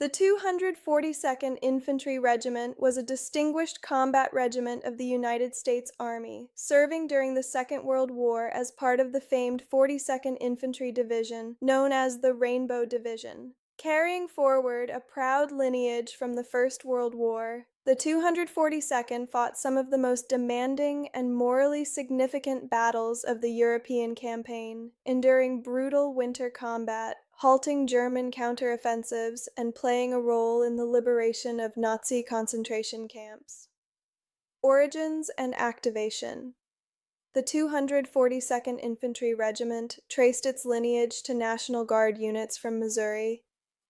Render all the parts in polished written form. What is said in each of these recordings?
The 242nd Infantry Regiment was a distinguished combat regiment of the United States Army, serving during the Second World War as part of the famed 42nd Infantry Division, known as the Rainbow Division. Carrying forward a proud lineage from the First World War, the 242nd fought some of the most demanding and morally significant battles of the European campaign, enduring brutal winter combat, halting German counteroffensives, and playing a role in the liberation of Nazi concentration camps. Origins and activation. The 242nd Infantry Regiment traced its lineage to National Guard units from Missouri,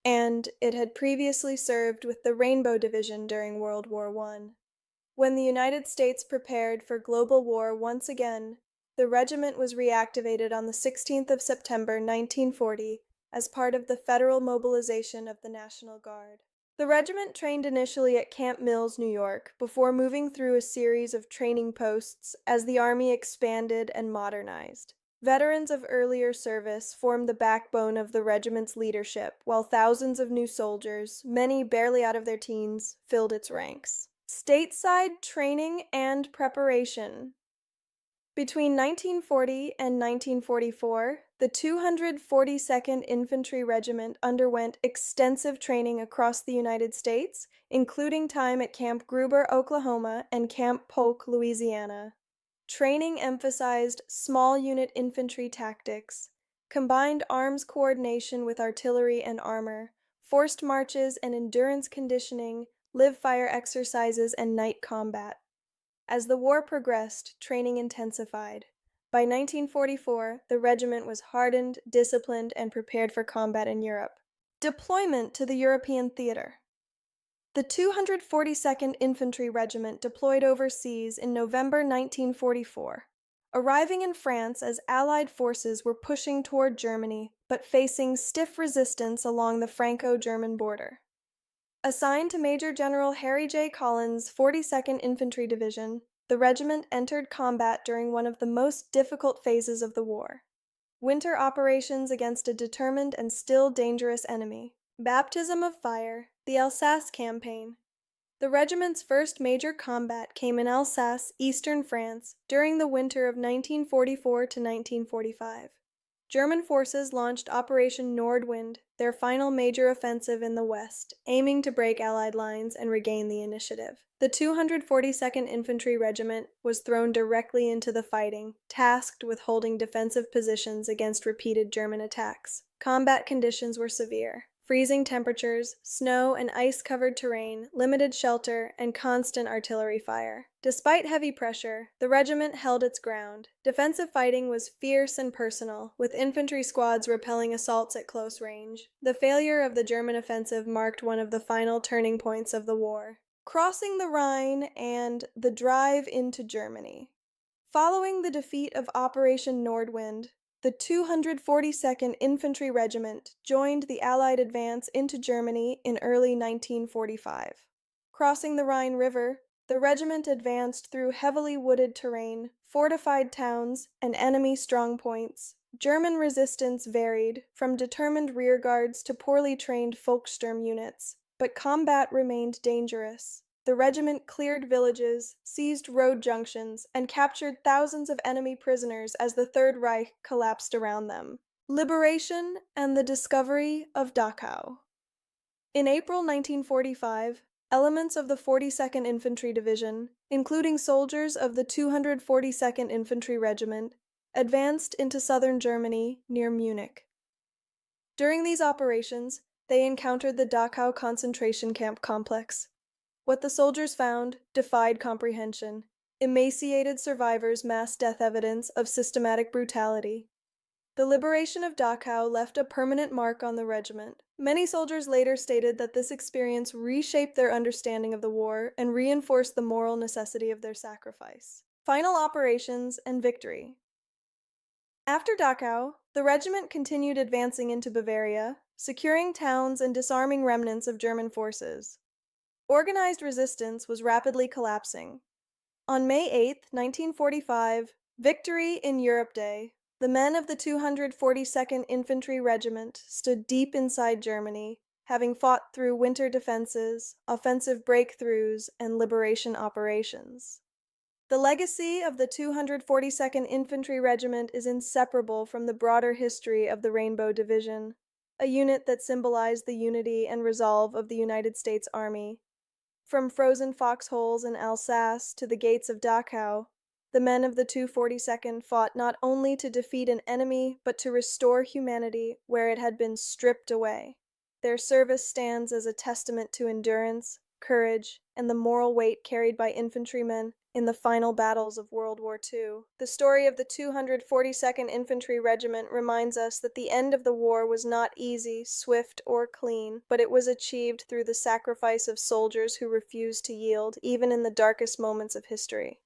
and it had previously served with the Rainbow Division during World War I. When the United States prepared for global war once again, the regiment was reactivated on the 16th of September 1940 as part of the federal mobilization of the National Guard. The regiment trained initially at Camp Mills, New York, before moving through a series of training posts as the Army expanded and modernized. Veterans of earlier service formed the backbone of the regiment's leadership, while thousands of new soldiers, many barely out of their teens, filled its ranks. Stateside training and preparation. Between 1940 and 1944, the 242nd Infantry Regiment underwent extensive training across the United States, including time at Camp Gruber, Oklahoma, and Camp Polk, Louisiana. Training emphasized small unit infantry tactics, combined arms coordination with artillery and armor, forced marches and endurance conditioning, live-fire exercises, and night combat. As the war progressed, training intensified. By 1944, the regiment was hardened, disciplined, and prepared for combat in Europe. Deployment to the European theater. The 242nd Infantry Regiment deployed overseas in November 1944, arriving in France as Allied forces were pushing toward Germany, but facing stiff resistance along the Franco-German border. Assigned to Major General Harry J. Collins' 42nd Infantry Division, the regiment entered combat during one of the most difficult phases of the war. Winter operations against a determined and still dangerous enemy. Baptism of fire, the Alsace Campaign. The regiment's first major combat came in Alsace, eastern France, during the winter of 1944 to 1945. German forces launched Operation Nordwind, their final major offensive in the west, aiming to break Allied lines and regain the initiative. The 242nd Infantry Regiment was thrown directly into the fighting, tasked with holding defensive positions against repeated German attacks. Combat conditions were severe. Freezing temperatures, snow and ice-covered terrain, limited shelter, and constant artillery fire. Despite heavy pressure, the regiment held its ground. Defensive fighting was fierce and personal, with infantry squads repelling assaults at close range. The failure of the German offensive marked one of the final turning points of the war. Crossing the Rhine and the drive into Germany. Following the defeat of Operation Nordwind, the 242nd Infantry Regiment joined the Allied advance into Germany in early 1945. Crossing the Rhine River, the regiment advanced through heavily wooded terrain, fortified towns, and enemy strongpoints. German resistance varied, from determined rearguards to poorly trained Volkssturm units, but combat remained dangerous. The regiment cleared villages, seized road junctions, and captured thousands of enemy prisoners as the Third Reich collapsed around them. Liberation and the discovery of Dachau. In April 1945, elements of the 42nd Infantry Division, including soldiers of the 242nd Infantry Regiment, advanced into southern Germany near Munich. During these operations, they encountered the Dachau concentration camp complex. What the soldiers found defied comprehension. Emaciated survivors mass death evidence of systematic brutality. The liberation of Dachau left a permanent mark on the regiment. Many soldiers later stated that this experience reshaped their understanding of the war and reinforced the moral necessity of their sacrifice. Final operations and victory. After Dachau, the regiment continued advancing into Bavaria, securing towns and disarming remnants of German forces. Organized resistance was rapidly collapsing. On May 8, 1945, Victory in Europe Day, the men of the 242nd Infantry Regiment stood deep inside Germany, having fought through winter defenses, offensive breakthroughs, and liberation operations. The legacy of the 242nd Infantry Regiment is inseparable from the broader history of the Rainbow Division, a unit that symbolized the unity and resolve of the United States Army. From frozen foxholes in Alsace to the gates of Dachau, the men of the 242nd fought not only to defeat an enemy, but to restore humanity where it had been stripped away. Their service stands as a testament to endurance, courage, and the moral weight carried by infantrymen in the final battles of World War II. The story of the 242nd Infantry Regiment reminds us that the end of the war was not easy, swift, or clean, but it was achieved through the sacrifice of soldiers who refused to yield, even in the darkest moments of history.